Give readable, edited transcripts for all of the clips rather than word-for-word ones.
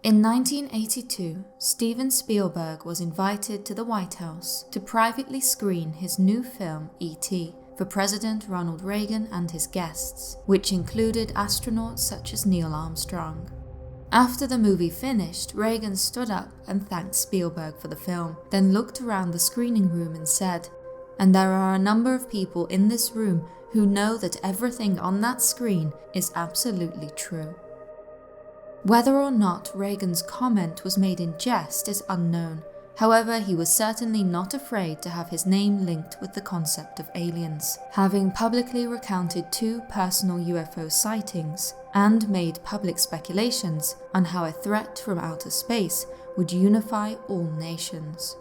In 1982, Steven Spielberg was invited to the White House to privately screen his new film E.T. for President Ronald Reagan and his guests, which included astronauts such as Neil Armstrong. After the movie finished, Reagan stood up and thanked Spielberg for the film, then looked around the screening room and said, "And there are a number of people in this room who know that everything on that screen is absolutely true." Whether or not Reagan's comment was made in jest is unknown. However, he was certainly not afraid to have his name linked with the concept of aliens, having publicly recounted 2 personal UFO sightings and made public speculations on how a threat from outer space would unify all nations.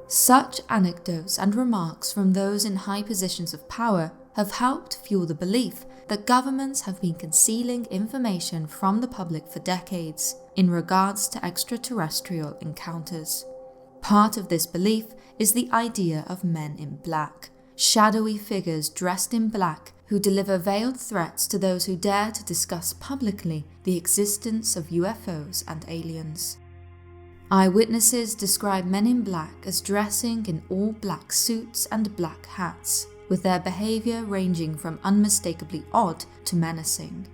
Such anecdotes and remarks from those in high positions of power have helped fuel the belief that governments have been concealing information from the public for decades in regards to extraterrestrial encounters. Part of this belief is the idea of men in black, shadowy figures dressed in black who deliver veiled threats to those who dare to discuss publicly the existence of UFOs and aliens. Eyewitnesses describe men in black as dressing in all black suits and black hats, with their behaviour ranging from unmistakably odd to menacing.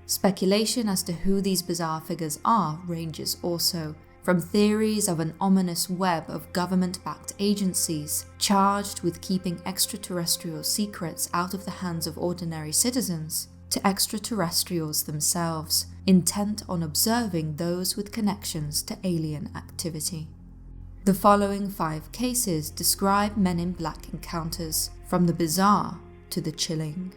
Speculation as to who these bizarre figures are ranges also, from theories of an ominous web of government-backed agencies charged with keeping extraterrestrial secrets out of the hands of ordinary citizens, to extraterrestrials themselves, intent on observing those with connections to alien activity. The following 5 cases describe men in black encounters, from the bizarre to the chilling.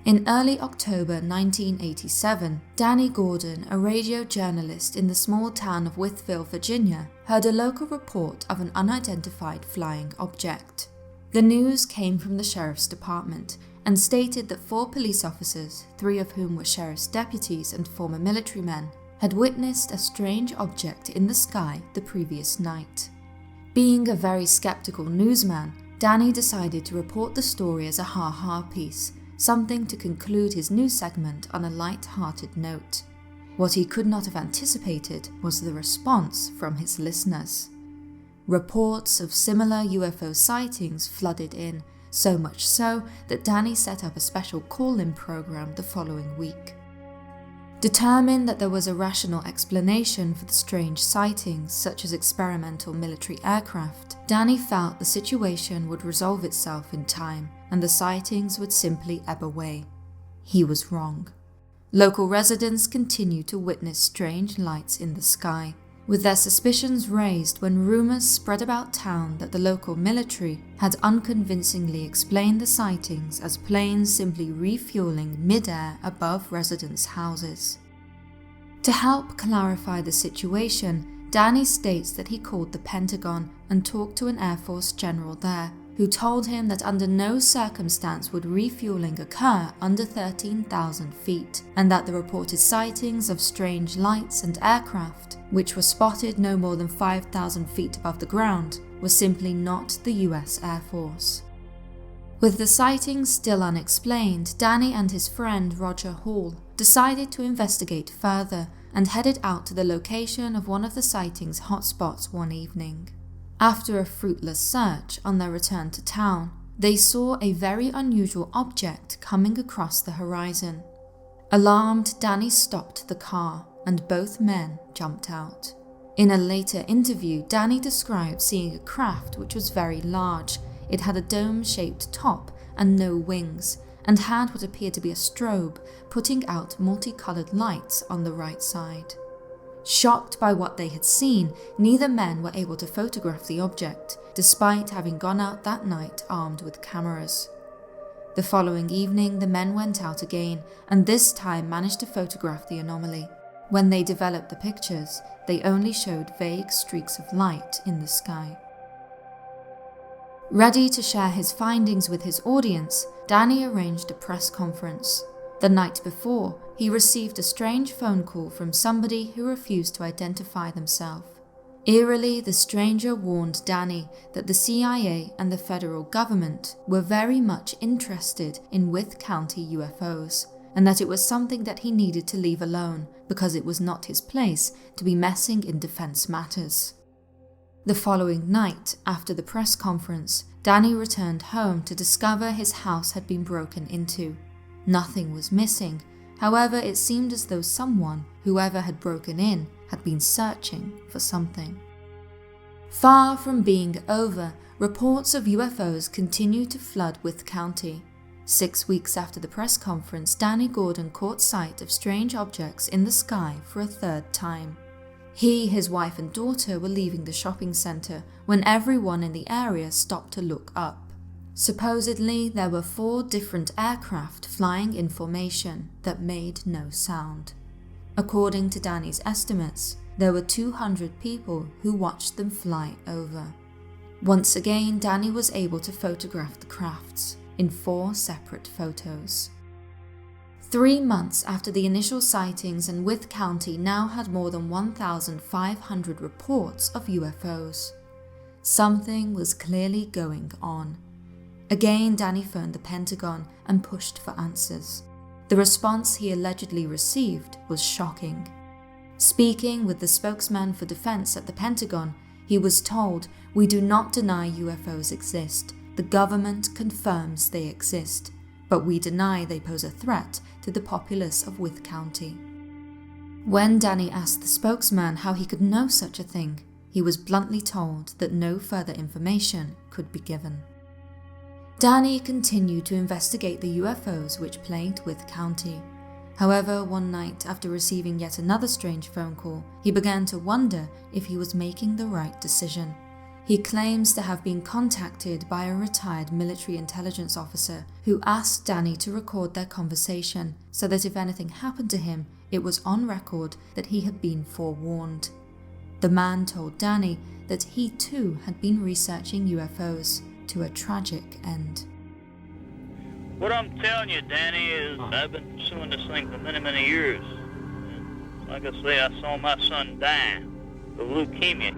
In early October 1987, Danny Gordon, a radio journalist in the small town of Wytheville, Virginia, heard a local report of an unidentified flying object. The news came from the sheriff's department and stated that 4 police officers, 3 of whom were sheriff's deputies and former military men, had witnessed a strange object in the sky the previous night. Being a very skeptical newsman, Danny decided to report the story as a ha-ha piece, something to conclude his news segment on a light-hearted note. What he could not have anticipated was the response from his listeners. Reports of similar UFO sightings flooded in, so much so that Danny set up a special call-in program the following week. Determined that there was a rational explanation for the strange sightings, such as experimental military aircraft, Danny felt the situation would resolve itself in time and the sightings would simply ebb away. He was wrong. Local residents continued to witness strange lights in the sky, with their suspicions raised when rumours spread about town that the local military had unconvincingly explained the sightings as planes simply refueling mid-air above residents' houses. To help clarify the situation, Danny states that he called the Pentagon and talked to an Air Force general there, who told him that under no circumstance would refueling occur under 13,000 feet, and that the reported sightings of strange lights and aircraft, which were spotted no more than 5,000 feet above the ground, were simply not the US Air Force. With the sightings still unexplained, Danny and his friend Roger Hall decided to investigate further and headed out to the location of one of the sightings' hotspots one evening. After a fruitless search on their return to town, they saw a very unusual object coming across the horizon. Alarmed, Danny stopped the car, and both men jumped out. In a later interview, Danny described seeing a craft which was very large. It had a dome-shaped top and no wings, and had what appeared to be a strobe, putting out multicolored lights on the right side. Shocked by what they had seen, neither men were able to photograph the object, despite having gone out that night armed with cameras. The following evening, the men went out again, and this time managed to photograph the anomaly. When they developed the pictures, they only showed vague streaks of light in the sky. Ready to share his findings with his audience, Danny arranged a press conference. The night before, he received a strange phone call from somebody who refused to identify themselves. Eerily, the stranger warned Danny that the CIA and the federal government were very much interested in Wythe County UFOs, and that it was something that he needed to leave alone because it was not his place to be messing in defense matters. The following night, after the press conference, Danny returned home to discover his house had been broken into. Nothing was missing. However, it seemed as though someone, whoever had broken in, had been searching for something. Far from being over, reports of UFOs continued to flood Wythe County. 6 weeks after the press conference, Danny Gordon caught sight of strange objects in the sky for a third time. He, his wife and daughter were leaving the shopping centre when everyone in the area stopped to look up. Supposedly, there were 4 different aircraft flying in formation that made no sound. According to Danny's estimates, there were 200 people who watched them fly over. Once again, Danny was able to photograph the crafts in 4 separate photos. 3 months after the initial sightings, and Wythe County now had more than 1,500 reports of UFOs. Something was clearly going on. Again, Danny phoned the Pentagon and pushed for answers. The response he allegedly received was shocking. Speaking with the spokesman for defense at the Pentagon, he was told, "We do not deny UFOs exist. The government confirms they exist, but we deny they pose a threat to the populace of Wythe County." When Danny asked the spokesman how he could know such a thing, he was bluntly told that no further information could be given. Danny continued to investigate the UFOs which plagued Wythe County. However, one night after receiving yet another strange phone call, he began to wonder if he was making the right decision. He claims to have been contacted by a retired military intelligence officer who asked Danny to record their conversation so that if anything happened to him, it was on record that he had been forewarned. The man told Danny that he too had been researching UFOs to a tragic end. What I'm telling you, Danny, is I've been pursuing this thing for many, many years. And like I say, I saw my son die of leukemia.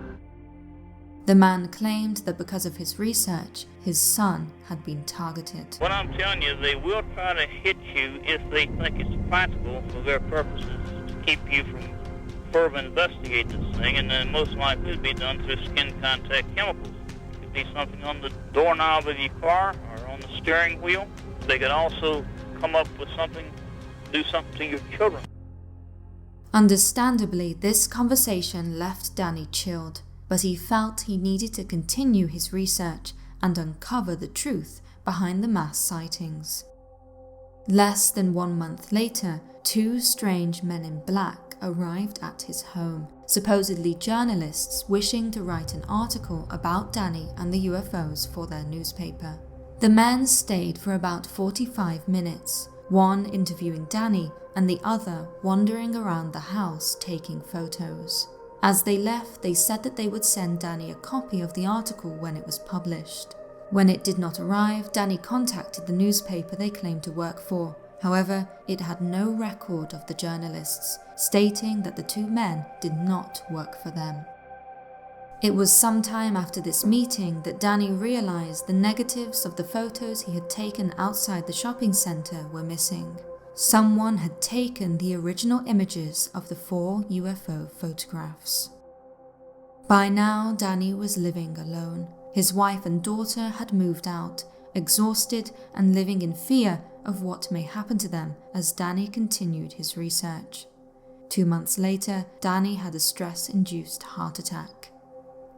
The man claimed that because of his research, his son had been targeted. What I'm telling you, they will try to hit you if they think it's practical for their purposes to keep you from further investigating this thing, and then most likely it'll be done through skin contact chemicals. It could be something on the doorknob of your car or on the steering wheel. They could also come up with something, do something to your children. Understandably, this conversation left Danny chilled, but he felt he needed to continue his research and uncover the truth behind the mass sightings. Less than 1 month later, 2 strange men in black arrived at his home, supposedly journalists wishing to write an article about Danny and the UFOs for their newspaper. The men stayed for about 45 minutes, one interviewing Danny and the other wandering around the house taking photos. As they left, they said that they would send Danny a copy of the article when it was published. When it did not arrive, Danny contacted the newspaper they claimed to work for. However, it had no record of the journalists, stating that the 2 men did not work for them. It was sometime after this meeting that Danny realized the negatives of the photos he had taken outside the shopping centre were missing. Someone had taken the original images of the 4 UFO photographs. By now, Danny was living alone. His wife and daughter had moved out, exhausted and living in fear of what may happen to them as Danny continued his research. 2 months later, Danny had a stress-induced heart attack.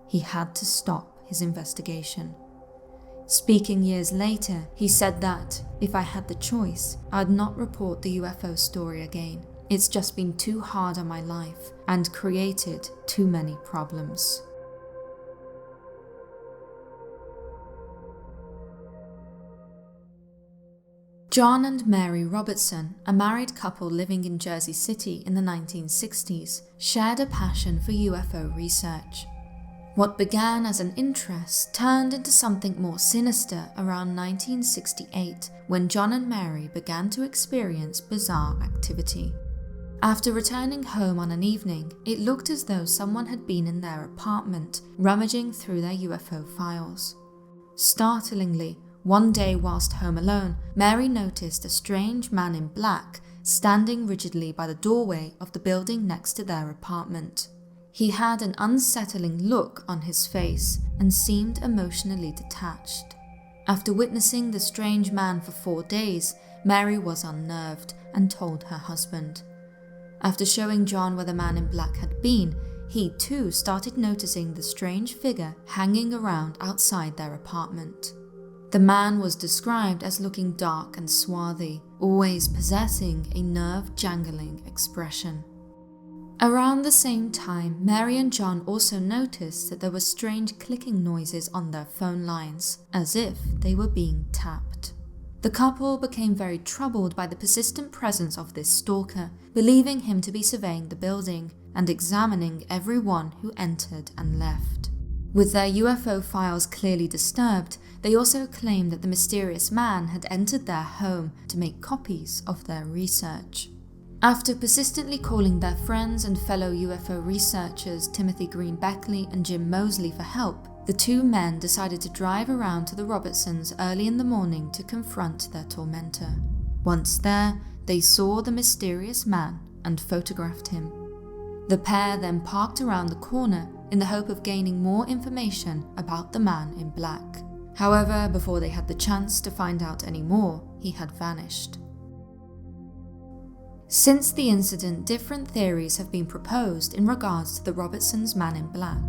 He had to stop his investigation. Speaking years later, he said that, "If I had the choice, I'd not report the UFO story again. It's just been too hard on my life and created too many problems." John and Mary Robertson, a married couple living in Jersey City in the 1960s, shared a passion for UFO research. What began as an interest turned into something more sinister around 1968 when John and Mary began to experience bizarre activity. After returning home on an evening, it looked as though someone had been in their apartment, rummaging through their UFO files. Startlingly, one day whilst home alone, Mary noticed a strange man in black standing rigidly by the doorway of the building next to their apartment. He had an unsettling look on his face and seemed emotionally detached. After witnessing the strange man for 4 days, Mary was unnerved and told her husband. After showing John where the man in black had been, he too started noticing the strange figure hanging around outside their apartment. The man was described as looking dark and swarthy, always possessing a nerve-jangling expression. Around the same time, Mary and John also noticed that there were strange clicking noises on their phone lines, as if they were being tapped. The couple became very troubled by the persistent presence of this stalker, believing him to be surveying the building and examining everyone who entered and left. With their UFO files clearly disturbed, they also claimed that the mysterious man had entered their home to make copies of their research. After persistently calling their friends and fellow UFO researchers Timothy Green Beckley and Jim Moseley for help, the two men decided to drive around to the Robertsons early in the morning to confront their tormentor. Once there, they saw the mysterious man and photographed him. The pair then parked around the corner in the hope of gaining more information about the man in black. However, before they had the chance to find out any more, he had vanished. Since the incident, different theories have been proposed in regards to the Robertsons' man in black.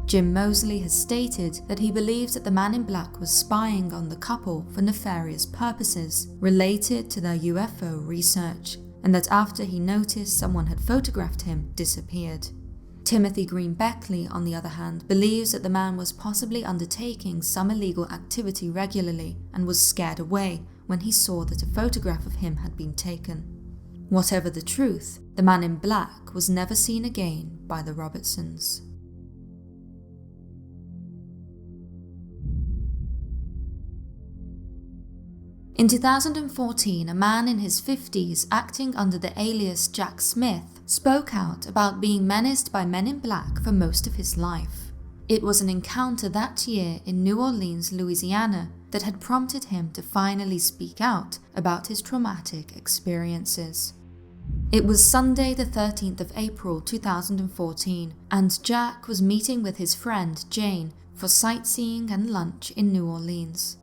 Jim Moseley has stated that he believes that the man in black was spying on the couple for nefarious purposes related to their UFO research, and that after he noticed someone had photographed him, disappeared. Timothy Green Beckley, on the other hand, believes that the man was possibly undertaking some illegal activity regularly and was scared away when he saw that a photograph of him had been taken. Whatever the truth, the man in black was never seen again by the Robertsons. In 2014, a man in his 50s, acting under the alias Jack Smith, spoke out about being menaced by men in black for most of his life. It was an encounter that year in New Orleans, Louisiana, that had prompted him to finally speak out about his traumatic experiences. It was Sunday the 13th of April 2014, and Jack was meeting with his friend Jane for sightseeing and lunch in New Orleans.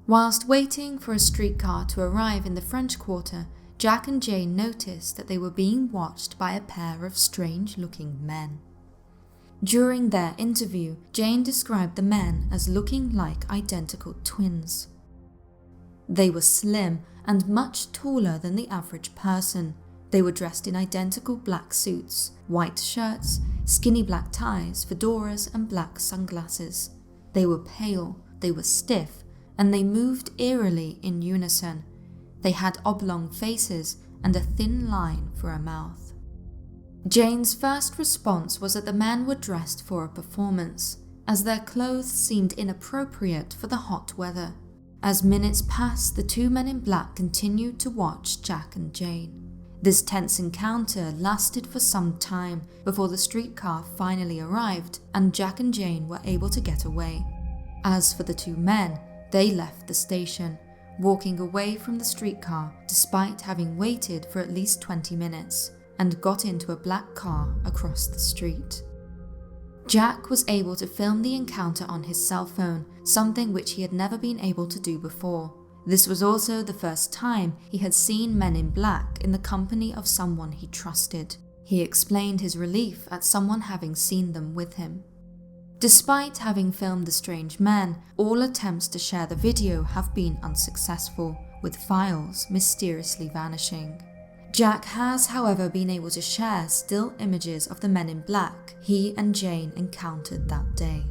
Whilst waiting for a streetcar to arrive in the French Quarter, Jack and Jane noticed that they were being watched by a pair of strange-looking men. During their interview, Jane described the men as looking like identical twins. They were slim and much taller than the average person. They were dressed in identical black suits, white shirts, skinny black ties, fedoras, and black sunglasses. They were pale, they were stiff, and they moved eerily in unison. They had oblong faces and a thin line for a mouth. Jane's first response was that the men were dressed for a performance, as their clothes seemed inappropriate for the hot weather. As minutes passed, the two men in black continued to watch Jack and Jane. This tense encounter lasted for some time before the streetcar finally arrived and Jack and Jane were able to get away. As for the two men, they left the station, walking away from the streetcar despite having waited for at least 20 minutes, and got into a black car across the street. Jack was able to film the encounter on his cell phone, something which he had never been able to do before. This was also the first time he had seen men in black in the company of someone he trusted. He explained his relief at someone having seen them with him. Despite having filmed the strange men, all attempts to share the video have been unsuccessful, with files mysteriously vanishing. Jack has, however, been able to share still images of the men in black he and Jane encountered that day.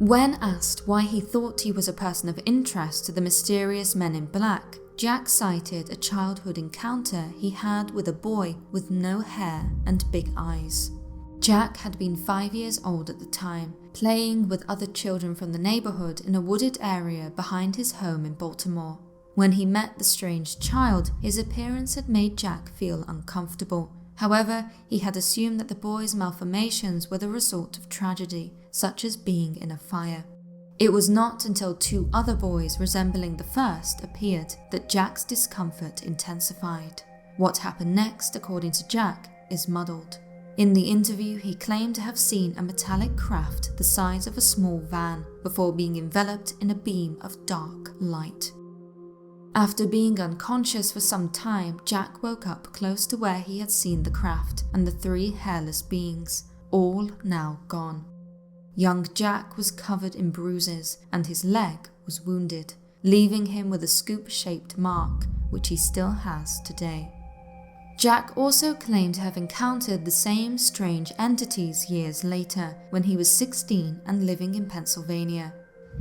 When asked why he thought he was a person of interest to the mysterious men in black, Jack cited a childhood encounter he had with a boy with no hair and big eyes. Jack had been 5 years old at the time, playing with other children from the neighborhood in a wooded area behind his home in Baltimore. When he met the strange child, his appearance had made Jack feel uncomfortable, However, he had assumed that the boys' malformations were the result of tragedy, such as being in a fire. It was not until 2 other boys resembling the first appeared that Jack's discomfort intensified. What happened next, according to Jack, is muddled. In the interview, he claimed to have seen a metallic craft the size of a small van before being enveloped in a beam of dark light. After being unconscious for some time, Jack woke up close to where he had seen the craft and the 3 hairless beings, all now gone. Young Jack was covered in bruises and his leg was wounded, leaving him with a scoop-shaped mark, which he still has today. Jack also claimed to have encountered the same strange entities years later when he was 16 and living in Pennsylvania.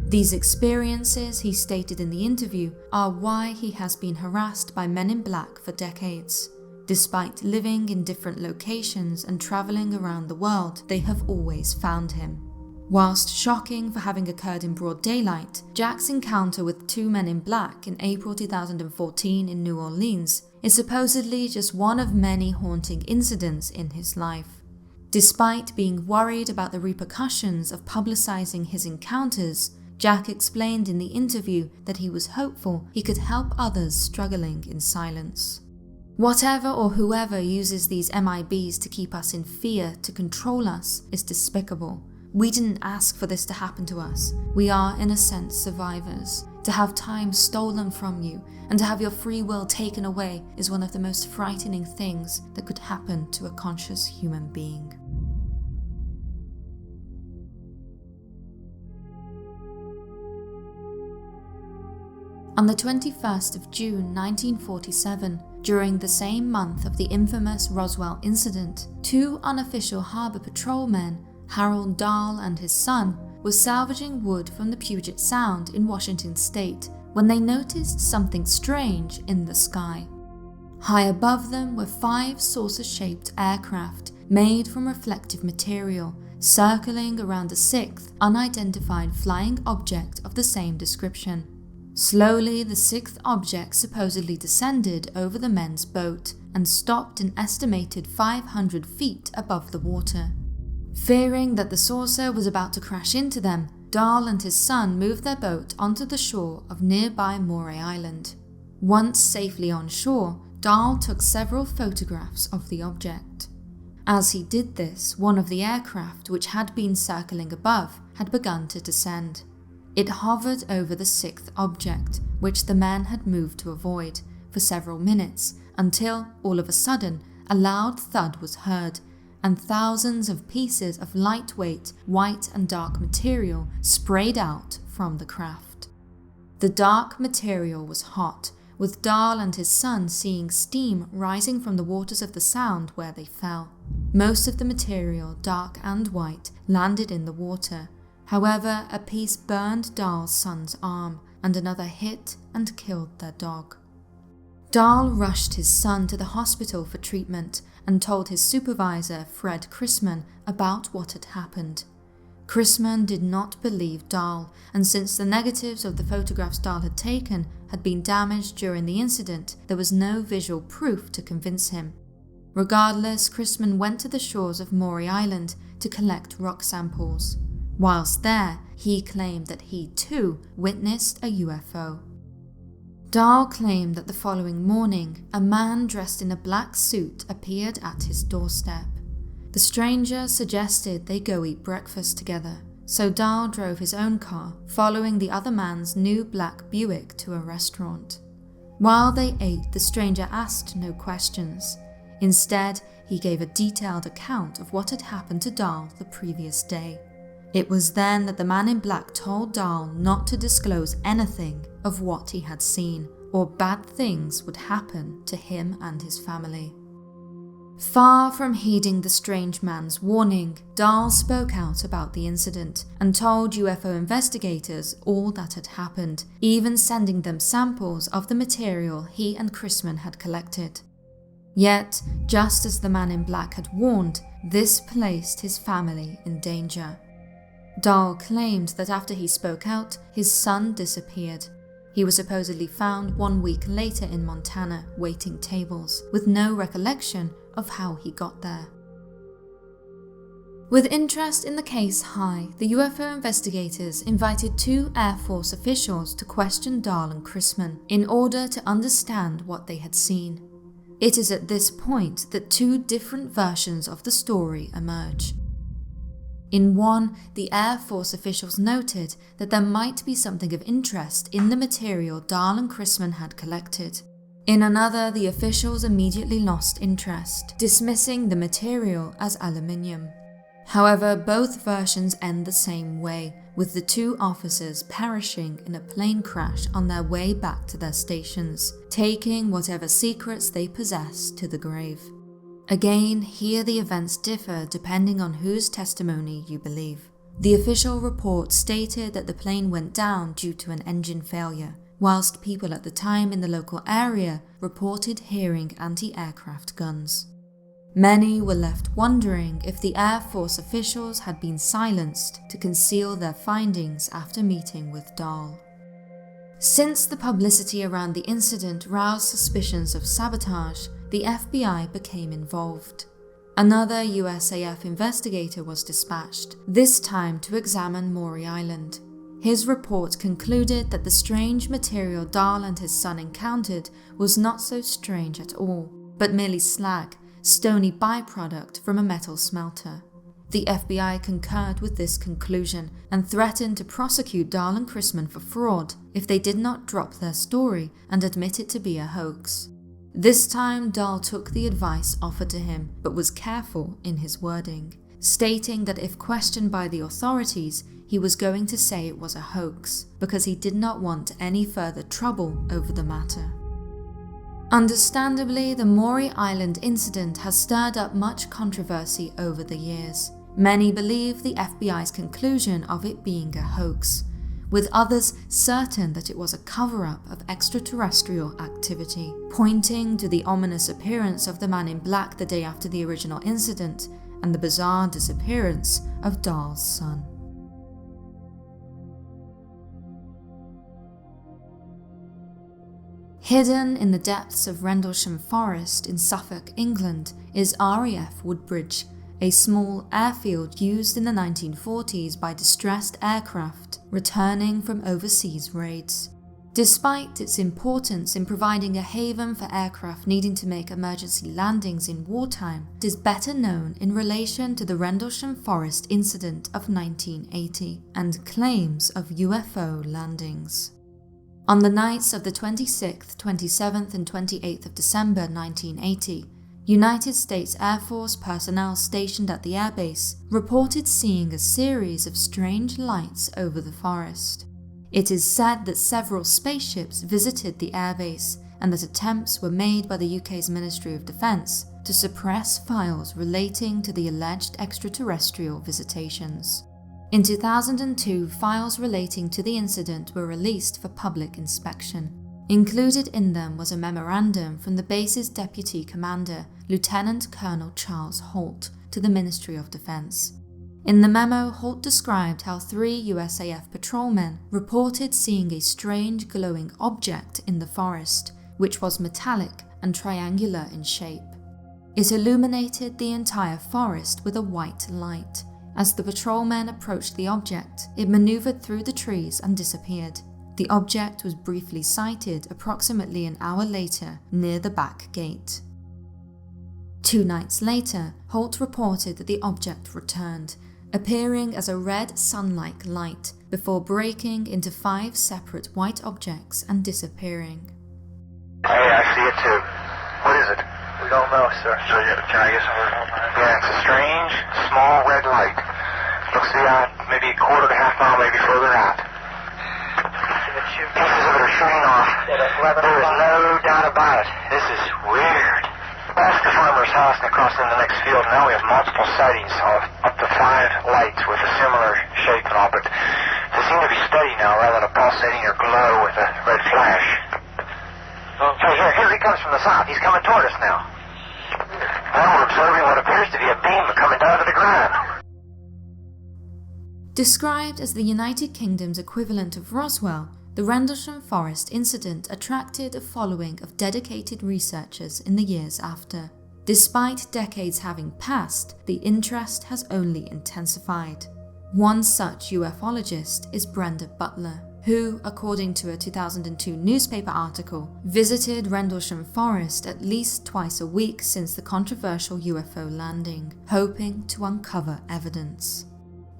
These experiences, he stated in the interview, are why he has been harassed by men in black for decades. Despite living in different locations and travelling around the world, they have always found him. Whilst shocking for having occurred in broad daylight, Jack's encounter with 2 men in black in April 2014 in New Orleans is supposedly just one of many haunting incidents in his life. Despite being worried about the repercussions of publicizing his encounters, Jack explained in the interview that he was hopeful he could help others struggling in silence. Whatever or whoever uses these MIBs to keep us in fear, to control us, is despicable. We didn't ask for this to happen to us. We are, in a sense, survivors. To have time stolen from you and to have your free will taken away is one of the most frightening things that could happen to a conscious human being. On the 21st of June 1947, during the same month of the infamous Roswell incident, 2 unofficial harbour patrolmen, Harold Dahl and his son, were salvaging wood from the Puget Sound in Washington state when they noticed something strange in the sky. High above them were 5 saucer-shaped aircraft made from reflective material, circling around a 6th unidentified flying object of the same description. Slowly, the 6th object supposedly descended over the men's boat and stopped an estimated 500 feet above the water. Fearing that the saucer was about to crash into them, Dahl and his son moved their boat onto the shore of nearby Moray Island. Once safely on shore, Dahl took several photographs of the object. As he did this, one of the aircraft, which had been circling above, had begun to descend. It hovered over the 6th object, which the men had moved to avoid, for several minutes, until, all of a sudden, a loud thud was heard, and thousands of pieces of lightweight, white and dark material sprayed out from the craft. The dark material was hot, with Dahl and his son seeing steam rising from the waters of the Sound where they fell. Most of the material, dark and white, landed in the water. However, a piece burned Dahl's son's arm, and another hit and killed their dog. Dahl rushed his son to the hospital for treatment and told his supervisor, Fred Chrisman, about what had happened. Chrisman did not believe Dahl, and since the negatives of the photographs Dahl had taken had been damaged during the incident, there was no visual proof to convince him. Regardless, Chrisman went to the shores of Moray Island to collect rock samples. Whilst there, he claimed that he too witnessed a UFO. Dahl claimed that the following morning, a man dressed in a black suit appeared at his doorstep. The stranger suggested they go eat breakfast together, so Dahl drove his own car, following the other man's new black Buick to a restaurant. While they ate, the stranger asked no questions. Instead, he gave a detailed account of what had happened to Dahl the previous day. It was then that the man in black told Dahl not to disclose anything of what he had seen, or bad things would happen to him and his family. Far from heeding the strange man's warning, Dahl spoke out about the incident and told UFO investigators all that had happened, even sending them samples of the material he and Chrisman had collected. Yet, just as the man in black had warned, this placed his family in danger. Dahl claimed that after he spoke out, his son disappeared. He was supposedly found 1 week later in Montana, waiting tables, with no recollection of how he got there. With interest in the case high, the UFO investigators invited 2 Air Force officials to question Dahl and Chrisman in order to understand what they had seen. It is at this point that 2 different versions of the story emerge. In one, the Air Force officials noted that there might be something of interest in the material Dahl and Chrisman had collected. In another, the officials immediately lost interest, dismissing the material as aluminium. However, both versions end the same way, with the 2 officers perishing in a plane crash on their way back to their stations, taking whatever secrets they possessed to the grave. Again, here the events differ depending on whose testimony you believe. The official report stated that the plane went down due to an engine failure, whilst people at the time in the local area reported hearing anti-aircraft guns. Many were left wondering if the Air Force officials had been silenced to conceal their findings after meeting with Dahl. Since the publicity around the incident roused suspicions of sabotage, the FBI became involved. Another USAF investigator was dispatched, this time to examine Maury Island. His report concluded that the strange material Dahl and his son encountered was not so strange at all, but merely slag, stony byproduct from a metal smelter. The FBI concurred with this conclusion and threatened to prosecute Dahl and Chrisman for fraud if they did not drop their story and admit it to be a hoax. This time, Dahl took the advice offered to him, but was careful in his wording, stating that if questioned by the authorities, he was going to say it was a hoax, because he did not want any further trouble over the matter. Understandably, the Maury Island incident has stirred up much controversy over the years. Many believe the FBI's conclusion of it being a hoax, with others certain that it was a cover-up of extraterrestrial activity, pointing to the ominous appearance of the man in black the day after the original incident and the bizarre disappearance of Dahl's son. Hidden in the depths of Rendlesham Forest in Suffolk, England, is RAF Woodbridge, a small airfield used in the 1940s by distressed aircraft returning from overseas raids. Despite its importance in providing a haven for aircraft needing to make emergency landings in wartime, it is better known in relation to the Rendlesham Forest incident of 1980 and claims of UFO landings. On the nights of the 26th, 27th and 28th of December 1980, United States Air Force personnel stationed at the airbase reported seeing a series of strange lights over the forest. It is said that several spaceships visited the airbase and that attempts were made by the UK's Ministry of Defence to suppress files relating to the alleged extraterrestrial visitations. In 2002, files relating to the incident were released for public inspection. Included in them was a memorandum from the base's Deputy Commander, Lieutenant Colonel Charles Holt, to the Ministry of Defence. In the memo, Holt described how 3 USAF patrolmen reported seeing a strange glowing object in the forest, which was metallic and triangular in shape. It illuminated the entire forest with a white light. As the patrolmen approached the object, it manoeuvred through the trees and disappeared. The object was briefly sighted approximately an hour later near the back gate. 2 nights later, Holt reported that the object returned, appearing as a red sun-like light before breaking into 5 separate white objects and disappearing. Hey, I see it too. What is it? We don't know, sir. So, can I get some? Yeah, it's a strange, small red light. Looks maybe a quarter to half mile, maybe further out. Pieces of it are shooting off. There is no doubt about it. This is weird. Past the farmer's house and across in the next field, now we have multiple sightings of up to 5 lights with a similar shape and all, but they seem to be steady now rather than a pulsating or glow with a red flash. Okay, here he comes from the south. He's coming toward us now. Now we're observing what appears to be a beam coming down to the ground. Described as the United Kingdom's equivalent of Roswell, the Rendlesham Forest incident attracted a following of dedicated researchers in the years after. Despite decades having passed, the interest has only intensified. One such ufologist is Brenda Butler, who, according to a 2002 newspaper article, visited Rendlesham Forest at least twice a week since the controversial UFO landing, hoping to uncover evidence.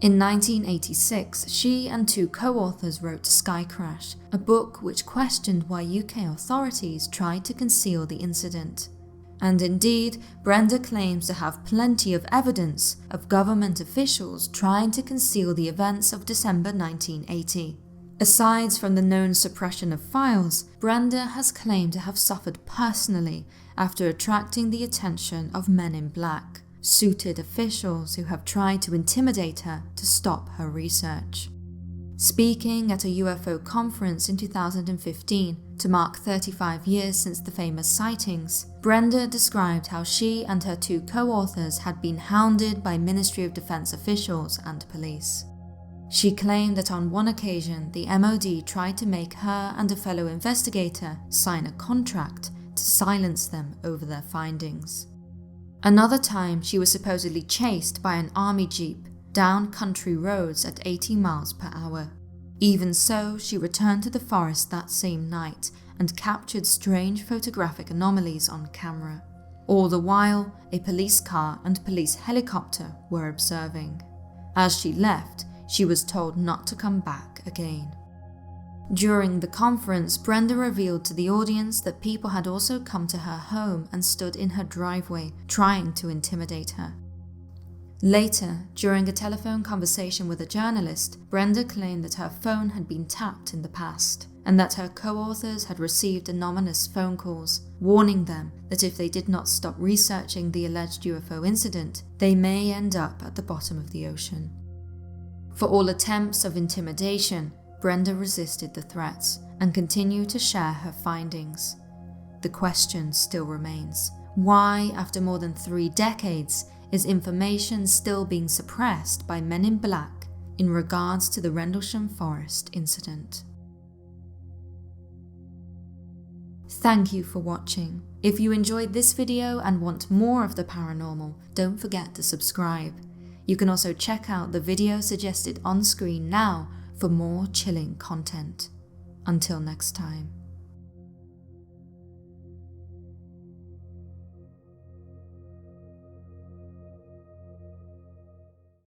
In 1986, she and two co-authors wrote Sky Crash, a book which questioned why UK authorities tried to conceal the incident. And indeed, Brenda claims to have plenty of evidence of government officials trying to conceal the events of December 1980. Aside from the known suppression of files, Brenda has claimed to have suffered personally after attracting the attention of men in black, suited officials who have tried to intimidate her to stop her research. Speaking at a UFO conference in 2015 to mark 35 years since the famous sightings, Brenda described how she and her two co-authors had been hounded by Ministry of Defense officials and police. She claimed that on one occasion the MOD tried to make her and a fellow investigator sign a contract to silence them over their findings. Another time she was supposedly chased by an army jeep down country roads at 80 miles per hour. Even so, she returned to the forest that same night and captured strange photographic anomalies on camera. All the while, a police car and police helicopter were observing. As she left, she was told not to come back again. During the conference, Brenda revealed to the audience that people had also come to her home and stood in her driveway, trying to intimidate her. Later, during a telephone conversation with a journalist, Brenda claimed that her phone had been tapped in the past, and that her co-authors had received anonymous phone calls, warning them that if they did not stop researching the alleged UFO incident, they may end up at the bottom of the ocean. For all attempts of intimidation, Brenda resisted the threats and continued to share her findings. The question still remains: why, after more than 3 decades, is information still being suppressed by men in black in regards to the Rendlesham Forest incident? Thank you for watching. If you enjoyed this video and want more of the paranormal, don't forget to subscribe. You can also check out the video suggested on screen now for more chilling content. Until next time.